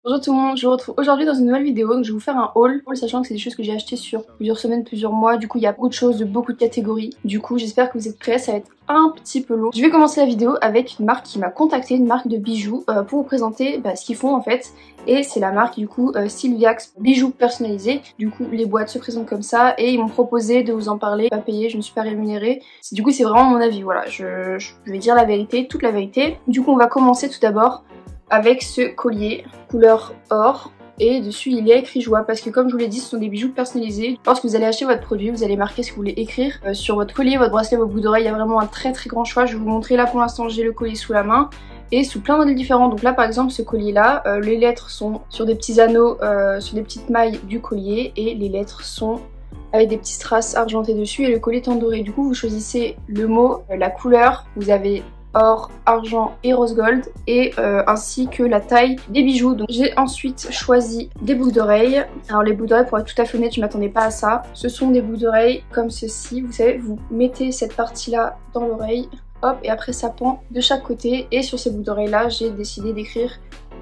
Bonjour tout le monde, je vous retrouve aujourd'hui dans une nouvelle vidéo. Donc je vais vous faire un haul, sachant que c'est des choses que j'ai achetées sur plusieurs semaines, plusieurs mois. Du coup il y a beaucoup de choses, de beaucoup de catégories. Du coup j'espère que vous êtes prêts, ça va être un petit peu long. Je vais commencer la vidéo avec une marque qui m'a contacté, une marque de bijoux, pour vous présenter ce qu'ils font en fait. Et c'est la marque du coup Sylviax bijoux personnalisés. Du coup les boîtes se présentent comme ça et ils m'ont proposé de vous en parler. Pas payé, je ne suis pas rémunérée. Du coup c'est vraiment mon avis, voilà. Je vais dire la vérité, toute la vérité. Du coup on va commencer tout d'abord avec ce collier couleur or et dessus il y a écrit joie parce que comme je vous l'ai dit ce sont des bijoux personnalisés. Lorsque vous allez acheter votre produit vous allez marquer ce que vous voulez écrire sur votre collier, votre bracelet, vos boucles d'oreilles. Il y a vraiment un très grand choix. Je vais vous montrer là pour l'instant, j'ai le collier sous la main et sous plein de modèles différents. Donc là par exemple ce collier là, les lettres sont sur des petits anneaux, sur des petites mailles du collier et les lettres sont avec des petits strass argentés dessus et le collier est en doré. Du coup vous choisissez le mot, la couleur, vous avez or, argent et rose gold et ainsi que la taille des bijoux. Donc j'ai ensuite choisi des boucles d'oreilles. Alors les boucles d'oreilles, pour être tout à fait honnête, je m'attendais pas à ça. Ce sont des boucles d'oreilles comme ceci. Vous savez, vous mettez cette partie là dans l'oreille, hop, et après ça pend de chaque côté. Et sur ces boucles d'oreilles là, j'ai décidé d'écrire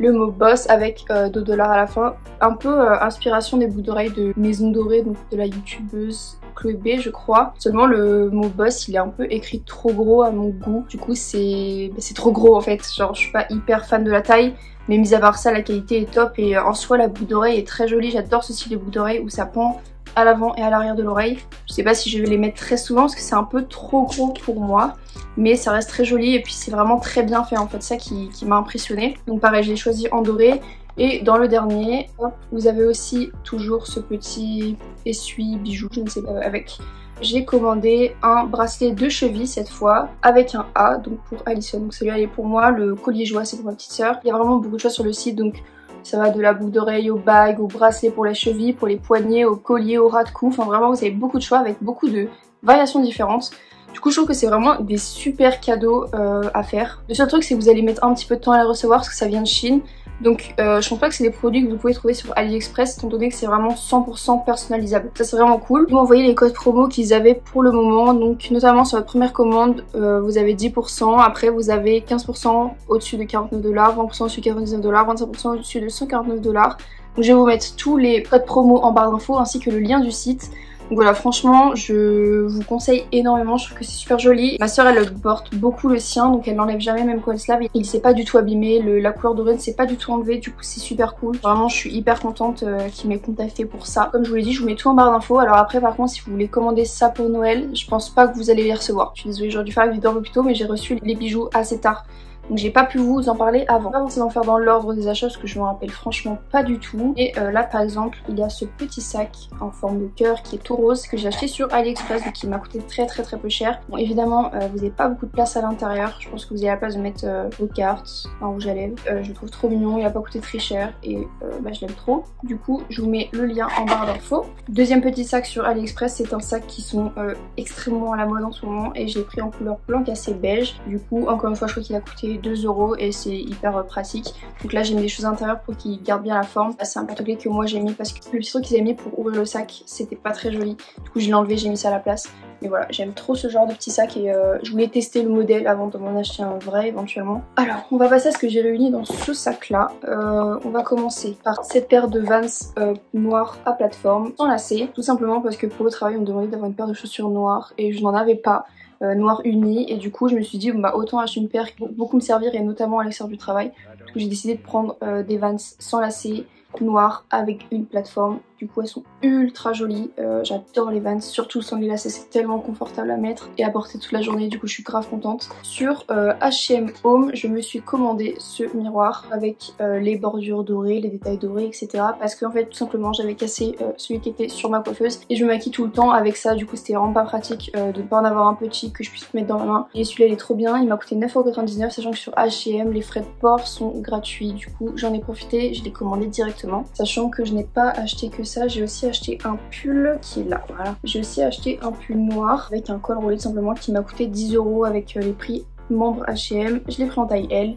le mot boss avec $2 à la fin. Un peu inspiration des boucles d'oreilles de Maison Dorée, donc de la youtubeuse Chloé B je crois. Seulement le mot boss il est un peu écrit trop gros à mon goût. Du coup c'est trop gros en fait. Genre je suis pas hyper fan de la taille. Mais mis à part ça la qualité est top et en soi la boucle d'oreille est très jolie. J'adore ce style de boucle d'oreille où ça pend à l'avant et à l'arrière de l'oreille. Je sais pas si je vais les mettre très souvent parce que c'est un peu trop gros pour moi. Mais ça reste très joli et puis c'est vraiment très bien fait en fait, ça qui m'a impressionné. Donc pareil je l'ai choisi en doré. Et dans le dernier, hop, vous avez aussi toujours ce petit essuie bijou, je ne sais pas, avec. J'ai commandé un bracelet de cheville cette fois, avec un A, donc pour Alison. Donc celui-là est pour moi, le collier joie c'est pour ma petite sœur. Il y a vraiment beaucoup de choses sur le site, donc ça va de la boucle d'oreille aux bagues, au bracelet pour la cheville, pour les poignets, au collier, au ras de cou. Enfin vraiment vous avez beaucoup de choix avec beaucoup de variations différentes. Du coup je trouve que c'est vraiment des super cadeaux à faire. Le seul truc c'est que vous allez mettre un petit peu de temps à les recevoir parce que ça vient de Chine. Donc je pense pas que c'est des produits que vous pouvez trouver sur AliExpress étant donné que c'est vraiment 100% personnalisable. Ça c'est vraiment cool. Ils m'ont envoyé les codes promo qu'ils avaient pour le moment. Donc notamment sur votre première commande vous avez 10%. Après vous avez 15% au-dessus de $49, 20% au-dessus de $99, 25% au-dessus de $149. Donc je vais vous mettre tous les codes promo en barre d'infos ainsi que le lien du site. Donc voilà, franchement je vous conseille énormément, je trouve que c'est super joli. Ma soeur elle porte beaucoup le sien donc elle l'enlève jamais même quand elle se lave. Il s'est pas du tout abîmé, la couleur dorée ne s'est pas du tout enlevée, du coup c'est super cool. Vraiment je suis hyper contente qu'il m'ait contacté pour ça. Comme je vous l'ai dit, je vous mets tout en barre d'infos. Alors après par contre si vous voulez commander ça pour Noël, je pense pas que vous allez les recevoir. Je suis désolée, j'aurais dû faire la vidéo un peu plus tôt mais j'ai reçu les bijoux assez tard. Donc j'ai pas pu vous en parler avant. Pas forcément faire dans l'ordre des achats parce que je me rappelle franchement pas du tout. Et là par exemple il y a ce petit sac en forme de cœur qui est tout rose que j'ai acheté sur AliExpress donc qui m'a coûté très peu cher. Bon évidemment vous n'avez pas beaucoup de place à l'intérieur. Je pense que vous avez la place de mettre vos cartes, un rouge à lèvres. Je le trouve trop mignon, il a pas coûté très cher et je l'aime trop. Du coup je vous mets le lien en barre d'infos. Deuxième petit sac sur AliExpress, c'est un sac qui sont extrêmement à la mode en ce moment et je l'ai pris en couleur blanc cassé beige. Du coup encore une fois je crois qu'il a coûté 2 € et c'est hyper pratique. Donc là j'ai mis des choses à l'intérieur pour qu'il garde bien la forme. C'est un porte-clés que moi j'ai mis parce que le petit truc qu'ils avaient mis pour ouvrir le sac c'était pas très joli. Du coup je l'ai enlevé, j'ai mis ça à la place. Mais voilà, j'aime trop ce genre de petit sac et je voulais tester le modèle avant de m'en acheter un vrai éventuellement. Alors on va passer à ce que j'ai réuni dans ce sac là. On va commencer par cette paire de Vans noires à plateforme sans lacets. Tout simplement parce que pour le travail on me demandait d'avoir une paire de chaussures noires et je n'en avais pas. Noir uni et du coup je me suis dit bon, bah autant acheter une paire qui va beaucoup me servir et notamment à l'extérieur du travail. Du coup j'ai décidé de prendre des Vans sans lacets noires avec une plateforme. Du coup elles sont ultra jolies, j'adore les Vans, surtout sans les lacets, c'est tellement confortable à mettre et à porter toute la journée, du coup je suis grave contente. Sur H&M Home, je me suis commandé ce miroir avec les bordures dorées, les détails dorés, etc. Parce qu'en fait tout simplement j'avais cassé celui qui était sur ma coiffeuse et je me maquille tout le temps avec ça, du coup c'était vraiment pas pratique de ne pas en avoir un petit que je puisse mettre dans la main. Et celui-là il est trop bien, il m'a coûté 9,99 €, sachant que sur H&M les frais de port sont gratuits, du coup j'en ai profité, je l'ai commandé directement. Sachant que je n'ai pas acheté que ça, j'ai aussi acheté un pull qui est là, voilà. J'ai aussi acheté un pull noir avec un col roulé tout simplement qui m'a coûté 10 € avec les prix membres H&M. Je l'ai pris en taille L.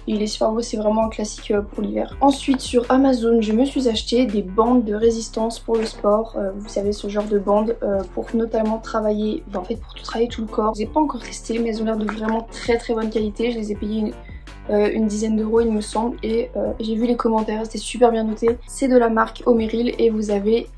Et il est super beau, c'est vraiment un classique pour l'hiver. Ensuite sur Amazon, je me suis acheté des bandes de résistance pour le sport. Vous savez, ce genre de bandes pour notamment travailler, en fait pour tout travailler tout le corps. Je les ai pas encore testé mais elles ont l'air de vraiment très bonne qualité. Je les ai payées une dizaine d'euros il me semble, et j'ai vu les commentaires, c'était super bien noté. C'est de la marque Omeril et vous avez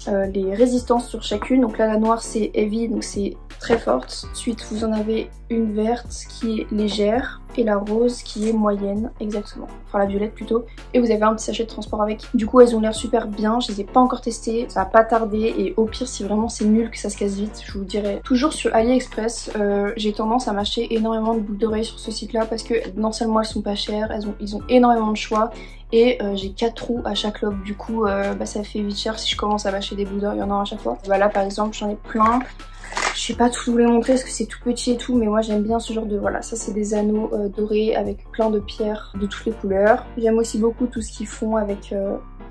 les résistances sur chacune. Donc là la noire c'est heavy, donc c'est très forte. Ensuite vous en avez une verte qui est légère et la rose qui est moyenne, exactement, enfin la violette plutôt, et vous avez un petit sachet de transport avec. Du coup elles ont l'air super bien, je les ai pas encore testées, ça va pas tarder, et au pire si vraiment c'est nul que ça se casse vite, je vous dirai. Toujours sur AliExpress, j'ai tendance à m'acheter énormément de boucles d'oreilles sur ce site là parce que non seulement elles sont pas chères, ils ont énormément de choix, et j'ai 4 trous à chaque lobe, du coup ça fait vite cher si je commence à m'acheter des boucles d'oreilles en or à chaque fois. Voilà, par exemple j'en ai plein. Je sais pas tout vous les montrer parce que c'est tout petit et tout, mais moi j'aime bien ce genre de... Voilà, ça c'est des anneaux dorés avec plein de pierres de toutes les couleurs. J'aime aussi beaucoup tout ce qu'ils font avec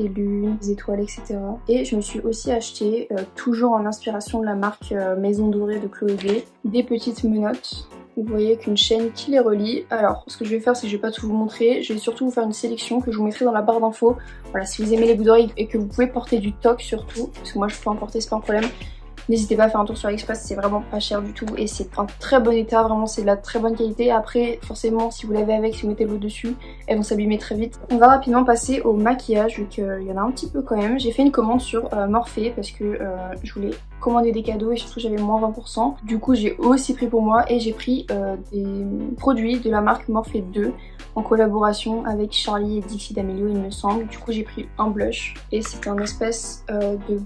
des lunes, des étoiles, etc. Et je me suis aussi acheté, toujours en inspiration de la marque Maison Dorée de Chloé B, des petites menottes. Vous voyez qu'une chaîne qui les relie. Alors ce que je vais faire c'est que je vais pas tout vous montrer, je vais surtout vous faire une sélection que je vous mettrai dans la barre d'infos. Voilà, si vous aimez les boucles d'oreilles et que vous pouvez porter du toc surtout, parce que moi je peux en porter, c'est pas un problème. N'hésitez pas à faire un tour sur AliExpress, c'est vraiment pas cher du tout et c'est en très bon état, vraiment c'est de la très bonne qualité. Après forcément si vous l'avez avec, si vous mettez l'eau dessus, elles vont s'abîmer très vite. On va rapidement passer au maquillage vu qu'il y en a un petit peu quand même. J'ai fait une commande sur Morphe parce que je voulais commander des cadeaux et surtout j'avais moins 20%. Du coup j'ai aussi pris pour moi et j'ai pris des produits de la marque Morphe 2 en collaboration avec Charlie et Dixie D'Amelio il me semble. Du coup j'ai pris un blush et c'est un espèce de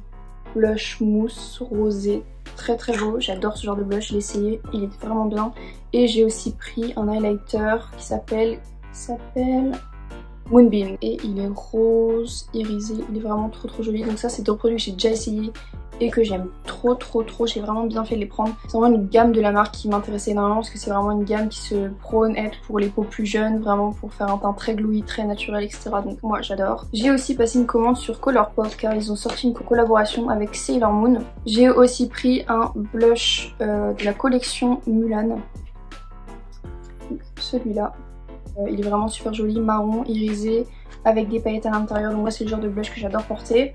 blush mousse rosé, très très beau, j'adore ce genre de blush, je l'ai essayé, il est vraiment bien. Et j'ai aussi pris un highlighter qui s'appelle Moonbeam et il est rose irisé, il est vraiment trop joli. Donc ça c'est deux produits que j'ai déjà essayé et que j'aime trop, j'ai vraiment bien fait de les prendre. C'est vraiment une gamme de la marque qui m'intéressait énormément parce que c'est vraiment une gamme qui se prône être pour les peaux plus jeunes, vraiment pour faire un teint très glowy, très naturel, etc. Donc moi j'adore. J'ai aussi passé une commande sur Colourpop car ils ont sorti une collaboration avec Sailor Moon. J'ai aussi pris un blush de la collection Mulan, celui-là. Il est vraiment super joli, marron, irisé, avec des paillettes à l'intérieur. Donc moi c'est le genre de blush que j'adore porter.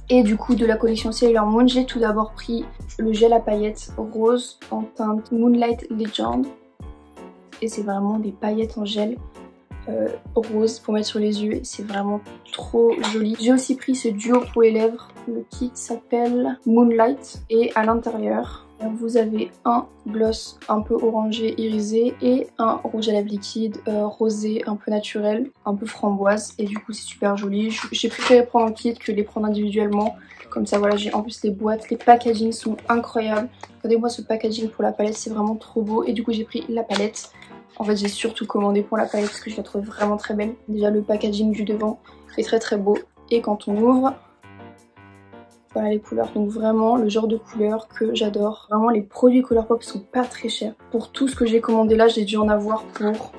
Et du coup de la collection Sailor Moon, j'ai tout d'abord pris le gel à paillettes rose en teinte Moonlight Legend. Et c'est vraiment des paillettes en gel rose pour mettre sur les yeux. C'est vraiment trop joli. J'ai aussi pris ce duo pour les lèvres. Le kit s'appelle Moonlight. Et à l'intérieur, vous avez un gloss un peu orangé irisé et un rouge à lèvres liquide rosé un peu naturel, un peu framboise, et du coup c'est super joli. J'ai préféré prendre en kit que les prendre individuellement, comme ça voilà. J'ai en plus les boîtes, les packaging sont incroyables. Regardez-moi ce packaging pour la palette, c'est vraiment trop beau. Et du coup j'ai pris la palette. En fait j'ai surtout commandé pour la palette parce que je la trouve vraiment très belle. Déjà le packaging du devant est très beau, et quand on ouvre, voilà les couleurs, donc vraiment le genre de couleur que j'adore. Vraiment les produits Colourpop sont pas très chers. Pour tout ce que j'ai commandé là, j'ai dû en avoir pour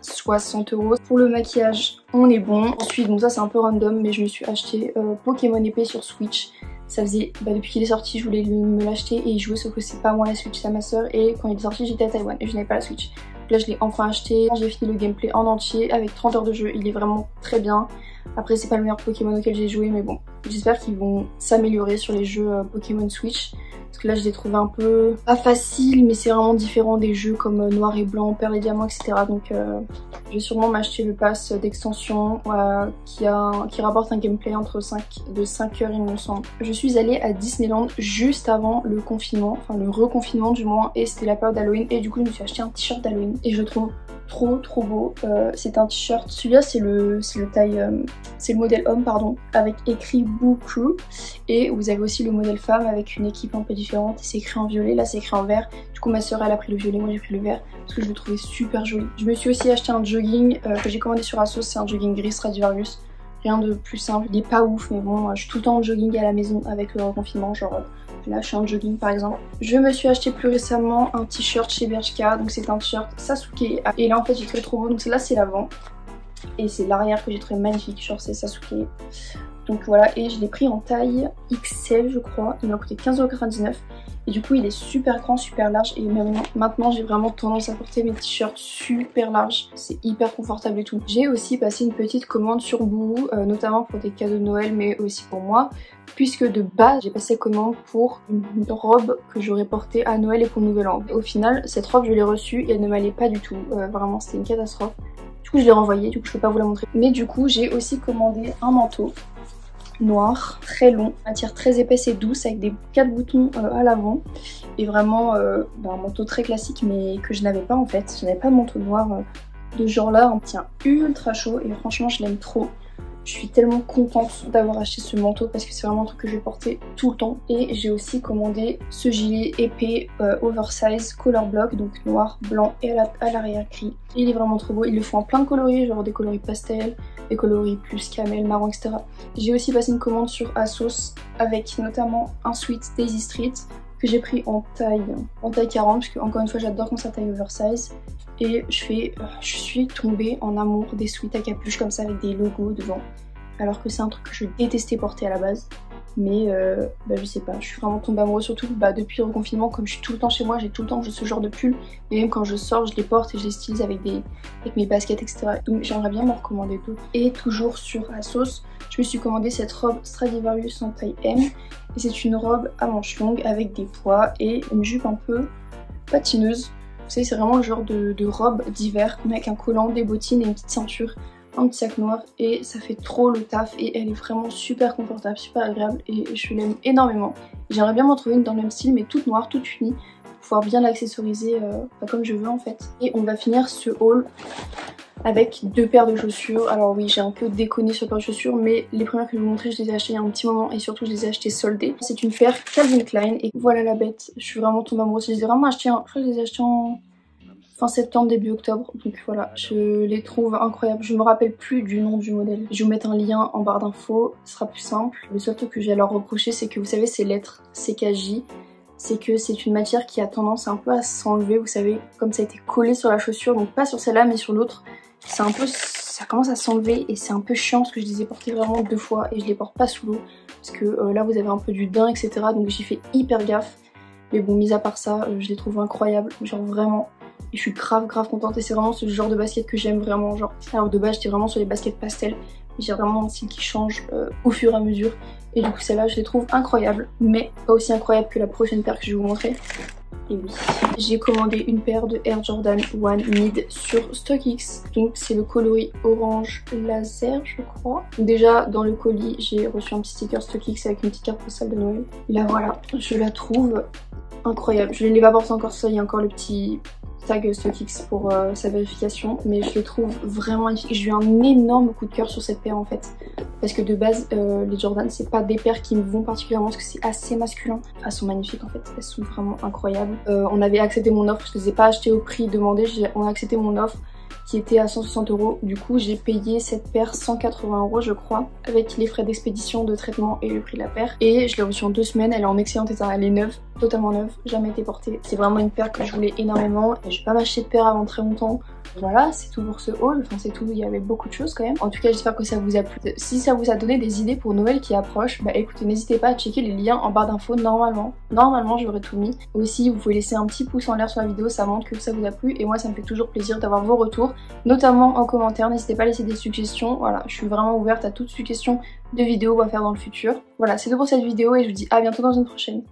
60 €. Pour le maquillage, on est bon. Ensuite, bon ça c'est un peu random, mais je me suis acheté Pokémon épée sur Switch. Ça faisait, depuis qu'il est sorti, je voulais me l'acheter et y jouer, sauf que c'est pas moi la Switch, c'est à ma soeur. Et quand il est sorti, j'étais à Taïwan et je n'avais pas la Switch. Donc là je l'ai enfin acheté, j'ai fini le gameplay en entier avec 30 heures de jeu, il est vraiment très bien. Après c'est pas le meilleur Pokémon auquel j'ai joué, mais bon, j'espère qu'ils vont s'améliorer sur les jeux Pokémon Switch. Parce que là je l'ai trouvé un peu pas facile, mais c'est vraiment différent des jeux comme Noir et Blanc, Perle et Diamant, etc. Donc je vais sûrement m'acheter le pass d'extension qui rapporte un gameplay de 5 heures il me semble. Je suis allée à Disneyland juste avant le confinement, enfin le reconfinement du moins, et c'était la période d'Halloween, et du coup je me suis acheté un t-shirt d'Halloween et je le trouve trop beau. C'est un t-shirt, celui-là c'est le modèle homme pardon, avec écrit Boo Crew, et vous avez aussi le modèle femme avec une équipe un peu différente, c'est écrit en violet, là c'est écrit en vert. Du coup ma soeur elle a pris le violet, moi j'ai pris le vert parce que je le trouvais super joli. Je me suis aussi acheté un jogging que j'ai commandé sur Asos, c'est un jogging gris Stradivarius. Rien de plus simple, il est pas ouf, mais bon je suis tout le temps en jogging à la maison avec le reconfinement, genre là je suis en jogging par exemple. Je me suis acheté plus récemment un t-shirt chez Bershka, donc c'est un t-shirt Sasuke, et là en fait j'ai trouvé trop beau, donc là c'est l'avant et c'est l'arrière que j'ai trouvé magnifique, genre c'est Sasuke. Donc voilà, et je l'ai pris en taille XL je crois, il m'a coûté 15,99 €. Et du coup il est super grand, super large, et même maintenant j'ai vraiment tendance à porter mes t-shirts super larges. C'est hyper confortable et tout. J'ai aussi passé une petite commande sur Boohoo, notamment pour des cadeaux de Noël mais aussi pour moi. Puisque de base j'ai passé commande pour une robe que j'aurais portée à Noël et pour le Nouvel An. Au final cette robe je l'ai reçue et elle ne m'allait pas du tout, vraiment c'était une catastrophe. Du coup je l'ai renvoyée, du coup je peux pas vous la montrer. Mais du coup j'ai aussi commandé un manteau noir, très long, matière très épaisse et douce avec des 4 boutons à l'avant. Et vraiment un manteau très classique mais que je n'avais pas en fait. Je n'avais pas de manteau noir de ce genre là, on tient ultra chaud et franchement je l'aime trop. Je suis tellement contente d'avoir acheté ce manteau parce que c'est vraiment un truc que je vais porter tout le temps. Et j'ai aussi commandé ce gilet épais oversize color block, donc noir, blanc et à l'arrière gris. Il est vraiment trop beau, ils le font en plein de coloris, genre des coloris pastel, des coloris plus camel, marron, etc. J'ai aussi passé une commande sur ASOS avec notamment un sweat Daisy Street que j'ai pris en taille 40 parce que encore une fois j'adore quand ça taille oversize. Et je suis tombée en amour des sweats à capuche comme ça avec des logos devant. Alors que c'est un truc que je détestais porter à la base. Mais je sais pas, je suis vraiment tombée amoureuse, surtout depuis le reconfinement, comme je suis tout le temps chez moi, j'ai tout le temps ce genre de pull. Et même quand je sors, je les porte et je les stylise avec mes baskets, etc. Donc j'aimerais bien m'en recommander d'autres. Et toujours sur ASOS, je me suis commandé cette robe Stradivarius en taille M. Et c'est une robe à manches longues avec des pois et une jupe un peu patineuse. Vous savez, c'est vraiment le genre de robe d'hiver avec un collant, des bottines et une petite ceinture, un petit sac noir, et ça fait trop le taf et elle est vraiment super confortable, super agréable et je l'aime énormément. J'aimerais bien m'en trouver une dans le même style mais toute noire, toute unie, pour pouvoir bien l'accessoriser comme je veux en fait. Et on va finir ce haul avec 2 paires de chaussures. Alors oui, j'ai un peu déconné sur les paires de chaussures, mais les premières que je vais vous montrer, je les ai achetées il y a un petit moment et surtout je les ai achetées soldées. C'est une paire Calvin Klein et voilà la bête. Je suis vraiment tombée amoureuse. Je les ai vraiment achetées, je crois que je les ai achetées en fin septembre, début octobre. Donc voilà, je les trouve incroyables. Je me rappelle plus du nom du modèle. Je vais vous mettre un lien en barre d'infos, ce sera plus simple. Le seul truc que j'ai à leur reprocher, c'est que vous savez ces lettres CKJ, c'est que c'est une matière qui a tendance un peu à s'enlever, vous savez, comme ça a été collé sur la chaussure, donc pas sur celle-là mais sur l'autre. C'est un peu, ça commence à s'enlever et c'est un peu chiant parce que je les ai portés vraiment 2 fois et je les porte pas sous l'eau parce que là vous avez un peu du daim, etc. Donc j'ai fait hyper gaffe. Mais bon, mis à part ça, je les trouve incroyables, genre vraiment. Et je suis grave contente et c'est vraiment ce genre de basket que j'aime vraiment, genre. Alors de base j'étais vraiment sur les baskets pastel, j'ai vraiment un style qui change au fur et à mesure. Et du coup celle-là je les trouve incroyables, mais pas aussi incroyables que la prochaine paire que je vais vous montrer. Et oui, j'ai commandé une paire de Air Jordan 1 Mid sur StockX. Donc c'est le coloris orange laser je crois. Déjà dans le colis j'ai reçu un petit sticker StockX avec une petite carte postale de Noël. Là voilà, je la trouve incroyable. Je ne l'ai pas portée encore, ça il y a encore le petit tag StockX pour sa vérification, mais je les trouve vraiment magnifiques. J'ai eu un énorme coup de cœur sur cette paire en fait, parce que de base les Jordan c'est pas des paires qui me vont particulièrement parce que c'est assez masculin. Elles sont magnifiques en fait, elles sont vraiment incroyables. On avait accepté mon offre, je les ai pas achetées au prix demandé, on a accepté mon offre qui était à 160 €. Du coup j'ai payé cette paire 180 € je crois, avec les frais d'expédition, de traitement et le prix de la paire. Et je l'ai reçue en 2 semaines, elle est en excellent état, elle est neuve, totalement neuve, jamais été portée. C'est vraiment une paire que je voulais énormément et je vais pas m'acheter de paire avant très longtemps. Voilà, c'est tout pour ce haul, enfin c'est tout, il y avait beaucoup de choses quand même. En tout cas j'espère que ça vous a plu. Si ça vous a donné des idées pour Noël qui approche, bah écoutez, n'hésitez pas à checker les liens en barre d'infos normalement. Normalement j'aurais tout mis. Aussi vous pouvez laisser un petit pouce en l'air sur la vidéo, ça montre que ça vous a plu et moi ça me fait toujours plaisir d'avoir vos retours, notamment en commentaire. N'hésitez pas à laisser des suggestions, voilà, je suis vraiment ouverte à toute suggestion de vidéos à faire dans le futur. Voilà, c'est tout pour cette vidéo et je vous dis à bientôt dans une prochaine.